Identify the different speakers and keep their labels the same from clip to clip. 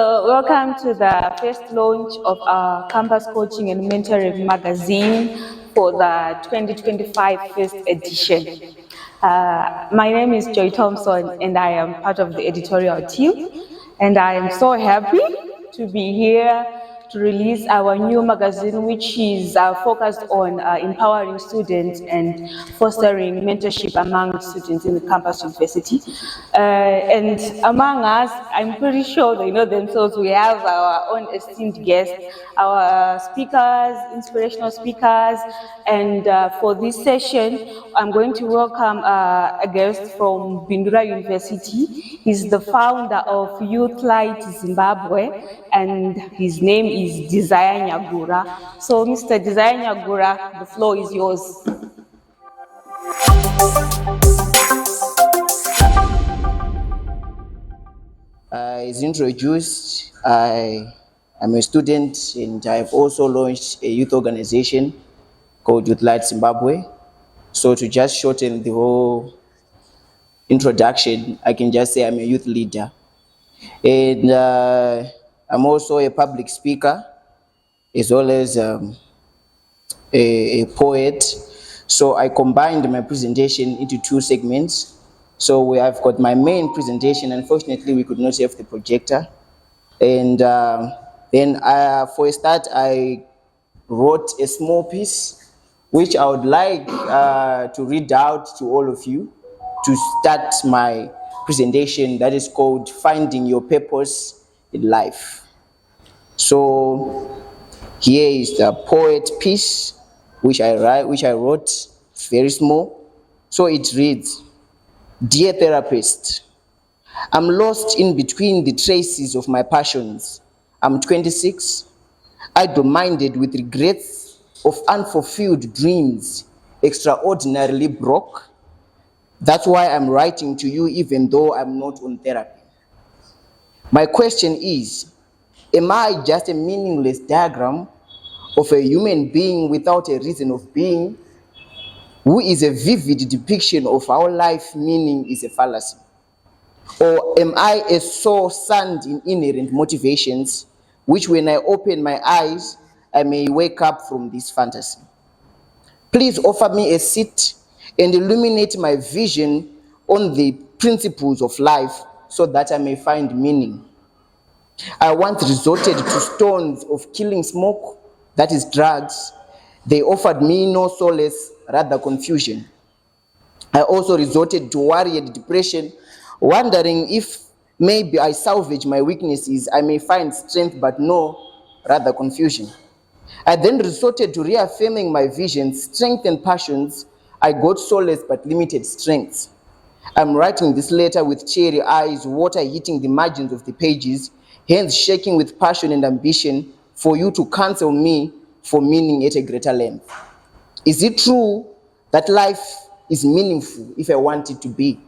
Speaker 1: So welcome to the first launch of our Campus Coaching and Mentoring magazine for the 2025 first edition. My name is Joy Thompson and I am part of the editorial team, and I am so happy to be here to release our new magazine, which is focused on empowering students and fostering mentorship among students in the campus university. And among us, I'm pretty sure they know themselves. We have our own esteemed guests, our speakers, inspirational speakers, and for this session, I'm going to welcome a guest from Bindura University. He's the founder of Youth Light Zimbabwe, and his name is Desire Nyagura. So, Mr. Desire Nyagura, the floor is yours.
Speaker 2: As introduced, I am a student and I've also launched a youth organization called Youth Light Zimbabwe. So to just shorten the whole introduction, I can just say I'm a youth leader. And I'm also a public speaker as well as a poet. So I combined my presentation into two segments. So we have got my main presentation. Unfortunately, we could not have the projector. And then for a start, I wrote a small piece, which I would like to read out to all of you to start my presentation, that is called Finding Your Purpose in Life. So here is the poet piece, which I wrote, very small. So it reads, "Dear therapist, I'm lost in between the traces of my passions. I'm 26, idle-minded with regrets of unfulfilled dreams, extraordinarily broke. That's why I'm writing to you even though I'm not on therapy. My question is, am I just a meaningless diagram of a human being without a reason of being, who is a vivid depiction of how life meaning is a fallacy? Or am I a soul sand in inherent motivations, which when I open my eyes, I may wake up from this fantasy? Please offer me a seat and illuminate my vision on the principles of life so that I may find meaning. I once resorted to stones of killing smoke, that is drugs. They offered me no solace, rather confusion. I also resorted to worry and depression, wondering if maybe I salvage my weaknesses, I may find strength, but no, rather confusion. I then resorted to reaffirming my visions, strength and passions. I got solace but limited strength. I'm writing this letter with cherry eyes, water hitting the margins of the pages, hands shaking with passion and ambition for you to counsel me for meaning at a greater length. Is it true that life is meaningful if I want it to be?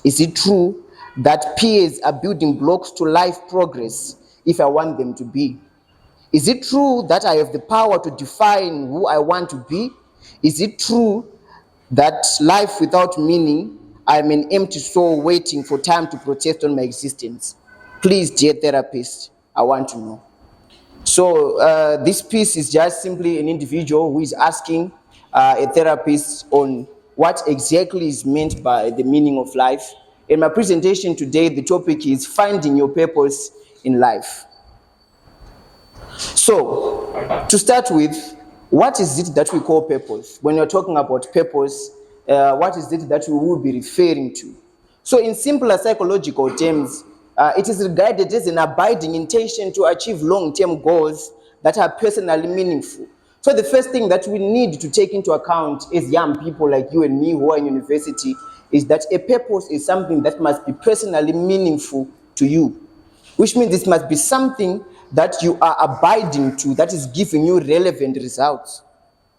Speaker 2: Is it true that peers are building blocks to life progress if I want them to be? Is it true that I have the power to define who I want to be? Is it true that life without meaning, I'm an empty soul waiting for time to protest on my existence? Please, dear therapist, I want to know. So this piece is just simply an individual who is asking a therapist on what exactly is meant by the meaning of life. In my presentation today, the topic is finding your purpose in life. So, to start with, what is it that we call purpose? When you're talking about purpose, what is it that we will be referring to? So, in simpler psychological terms, it is regarded as an abiding intention to achieve long-term goals that are personally meaningful. So the first thing that we need to take into account as young people like you and me who are in university is that a purpose is something that must be personally meaningful to you, which means this must be something that you are abiding to, that is giving you relevant results.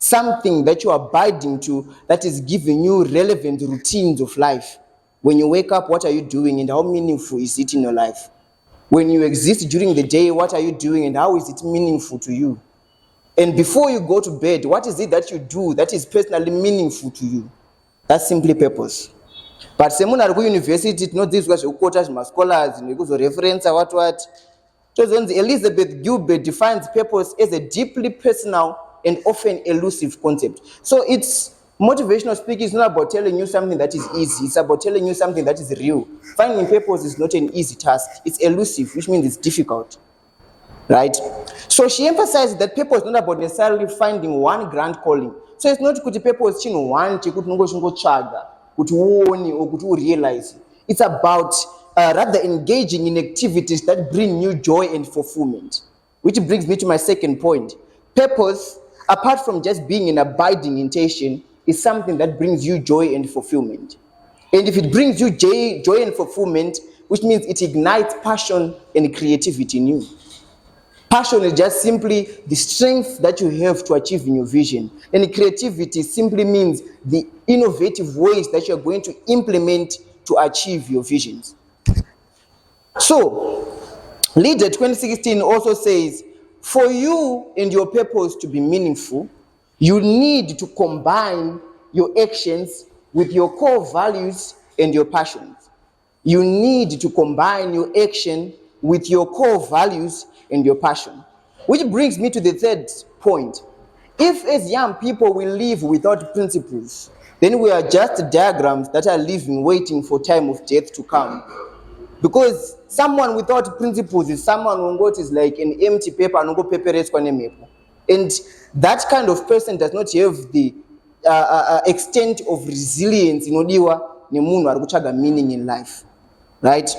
Speaker 2: Something that you are abiding to that is giving you relevant routines of life. When you wake up, what are you doing and how meaningful is it in your life? When you exist during the day, what are you doing and how is it meaningful to you? And before you go to bed, what is it that you do that is personally meaningful to you? That's simply purpose. But semunari ku university tinoodzidziswa zvekukota zvimascholars nekuzoreferensa what Chosen's Elizabeth Gilbert defines purpose as a deeply personal and often elusive concept. So it's motivational speaking is not about telling you something that is easy, it's about telling you something that is real. Finding purpose is not an easy task, it's elusive, which means it's difficult. Right? So she emphasized that purpose is not about necessarily finding one grand calling. So it's not kuti purpose chino one kuti ungotsvaga kuti uone or kuti realize. It's about rather engaging in activities that bring you joy and fulfillment. Which brings me to my second point. Purpose, apart from just being an abiding intention, is something that brings you joy and fulfillment. And if it brings you joy and fulfillment, which means it ignites passion and creativity in you. Passion is just simply the strength that you have to achieve in your vision. And creativity simply means the innovative ways that you're going to implement to achieve your visions. So, Leader 2016 also says, for you and your purpose to be meaningful, you need to combine your actions with your core values and your passions. You need to combine your action with your core values and your passion. Which brings me to the third point. If as young people we live without principles, then we are just diagrams that are living waiting for time of death to come. Because someone without principles is someone who is like an empty paper and and that kind of person does not have the extent of resilience in meaning in life. Right?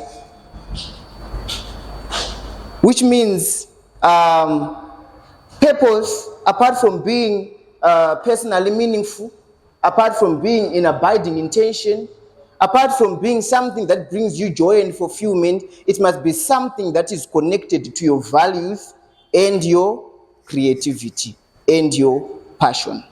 Speaker 2: Which means purpose, apart from being personally meaningful, apart from being an abiding intention, apart from being something that brings you joy and fulfillment, it must be something that is connected to your values and your creativity and your passion.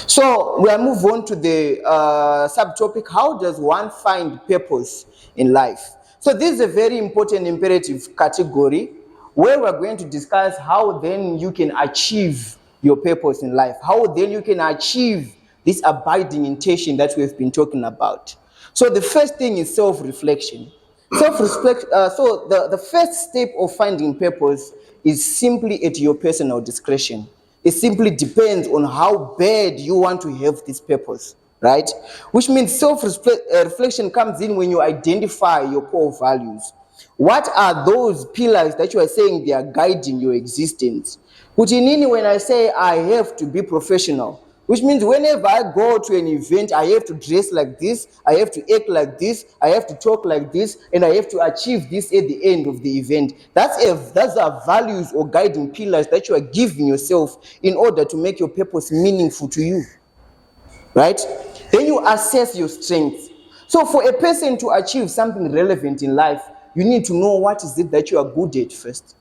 Speaker 2: So we'll move on to the subtopic, how does one find purpose in life? So this is a very important imperative category where we're going to discuss how then you can achieve your purpose in life, how then you can achieve this abiding intention that we've been talking about. So the first thing is self-reflection. So the first step of finding purpose is simply at your personal discretion. It simply depends on how bad you want to have this purpose, right? Which means self-reflection comes in when you identify your core values. What are those pillars that you are saying they are guiding your existence? Kutinini, when I say I have to be professional, which means whenever I go to an event, I have to dress like this, I have to act like this, I have to talk like this, and I have to achieve this at the end of the event. That's our values or guiding pillars that you are giving yourself in order to make your purpose meaningful to you. Right? Then you assess your strengths. So for a person to achieve something relevant in life, you need to know what is it that you are good at first.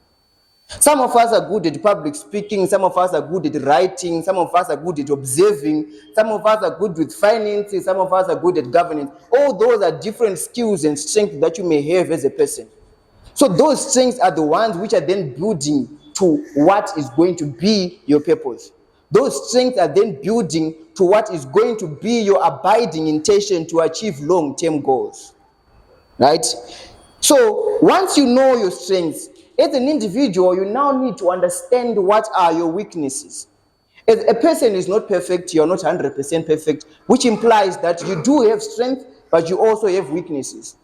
Speaker 2: Some of us are good at public speaking, some of us are good at writing, some of us are good at observing, some of us are good with finances, some of us are good at governance. All those are different skills and strengths that you may have as a person. So those strengths are the ones which are then building to what is going to be your purpose. Those strengths are then building to what is going to be your abiding intention to achieve long-term goals. Right? So once you know your strengths, as an individual, you now need to understand what are your weaknesses. As a person is not perfect, you're not 100% perfect, which implies that you do have strength, but you also have weaknesses.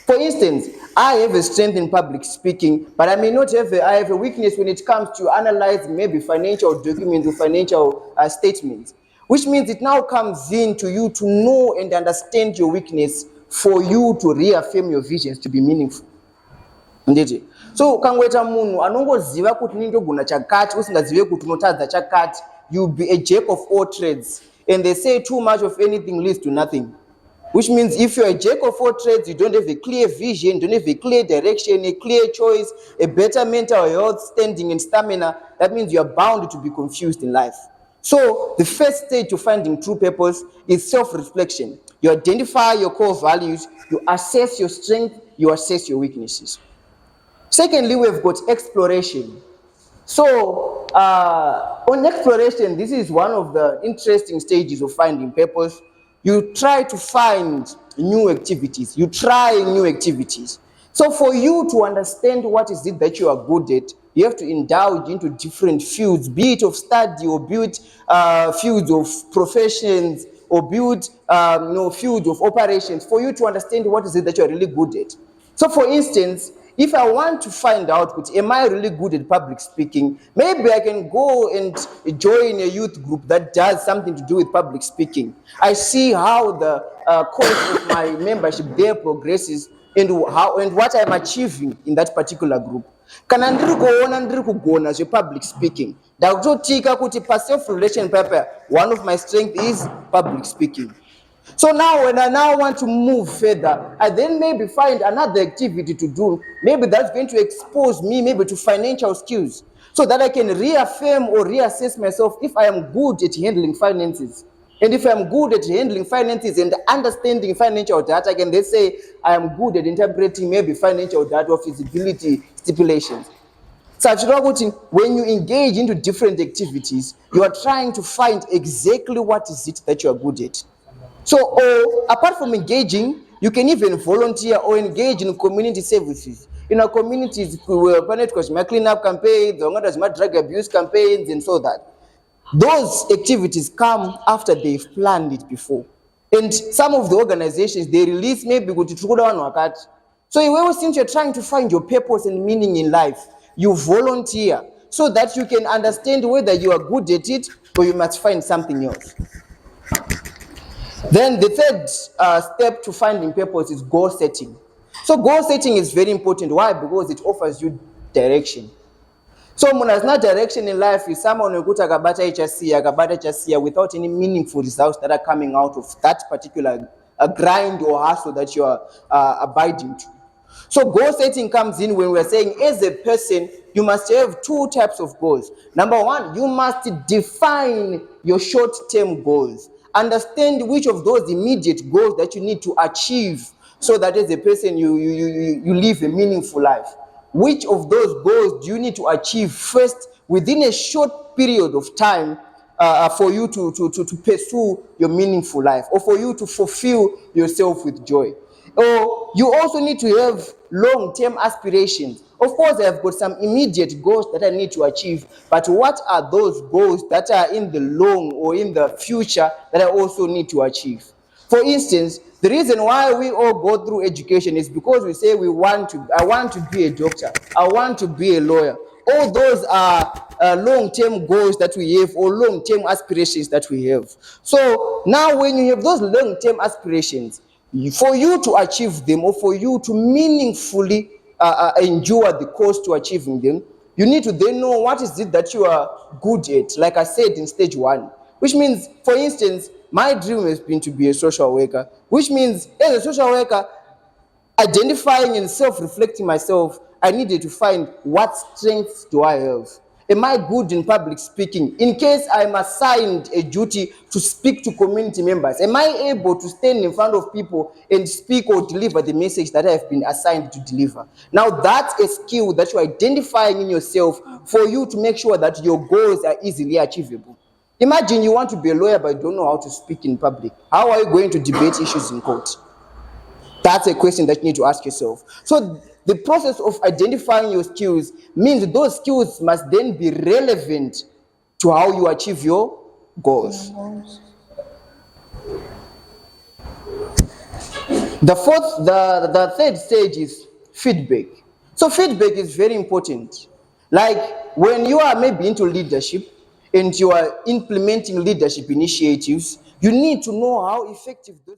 Speaker 2: For instance, I have a strength in public speaking, but I may not have I have a weakness when it comes to analyze maybe financial documents or financial statements, which means it now comes in to you to know and understand your weakness for you to reaffirm your visions to be meaningful. Nditi. So ukangoita munhu anongoziva kuti ndogona chakati usingazive kuti unotadza chakati, you'll be a jack of all trades. And they say too much of anything leads to nothing. Which means if you're a jack of all trades, you don't have a clear vision, don't have a clear direction, a clear choice, a better mental health, standing and stamina, that means you're bound to be confused in life. So the first stage to finding true purpose is self-reflection. You identify your core values, you assess your strength, you assess your weaknesses. Secondly, we've got exploration. So on exploration, this is one of the interesting stages of finding purpose. You try to find new activities. You try new activities. So for you to understand what is it that you are good at, you have to indulge into different fields, be it of study or be it fields of professions or be it fields of operations, for you to understand what is it that you are really good at. So for instance, if I want to find out, am I really good at public speaking, maybe I can go and join a youth group that does something to do with public speaking. I see how the course of my membership there progresses and how and what I'm achieving in that particular group. Kana ndiri kuona ndiri kugona zvepublic speaking, ndakutotika kuti self relation paper one of my strengths is public speaking. So now when I now want to move further, I then maybe find another activity to do. Maybe that's going to expose me maybe to financial skills so that I can reaffirm or reassess myself if I am good at handling finances. And if I'm good at handling finances and understanding financial data, I can then say I am good at interpreting maybe financial data or feasibility stipulations. So when you engage into different activities, you are trying to find exactly what is it that you are good at. So, or apart from engaging, you can even volunteer or engage in community services. In our communities, we will partner with my cleanup campaigns, my drug abuse campaigns, and so that. Those activities come after they've planned it before. And some of the organizations, they release maybe go to wakati. So since you're trying to find your purpose and meaning in life, you volunteer so that you can understand whether you are good at it or you must find something else. Then the third step to finding purpose is goal setting. So goal setting is very important. Why? Because it offers you direction. So when there's no direction in life, is someone who could akabata HSC without any meaningful results that are coming out of that particular grind or hustle that you are abiding to. So goal setting comes in when we're saying as a person, you must have two types of goals. Number one, you must define your short-term goals. Understand which of those immediate goals that you need to achieve so that as a person you live a meaningful life. Which of those goals do you need to achieve first within a short period of time for you to pursue your meaningful life or for you to fulfill yourself with joy? Or you also need to have long-term aspirations. Of course, I have got some immediate goals that I need to achieve, but what are those goals that are in the long or in the future that I also need to achieve? For instance, the reason why we all go through education is because we say I want to be a doctor, I want to be a lawyer. All those are long-term goals that we have or long-term aspirations that we have. So now when you have those long-term aspirations, for you to achieve them or for you to meaningfully endure the cost to achieving them, you need to then know what is it that you are good at, like I said in stage one. Which means, for instance, my dream has been to be a social worker, which means as a social worker, identifying and self-reflecting myself, I needed to find what strengths do I have. Am I good in public speaking? In case I'm assigned a duty to speak to community members, am I able to stand in front of people and speak or deliver the message that I have been assigned to deliver? Now that's a skill that you're identifying in yourself for you to make sure that your goals are easily achievable. Imagine you want to be a lawyer but don't know how to speak in public. How are you going to debate issues in court? That's a question that you need to ask yourself. So the process of identifying your skills means those skills must then be relevant to how you achieve your goals. The third stage is feedback. So feedback is very important. Like when you are maybe into leadership and you are implementing leadership initiatives, you need to know how effective those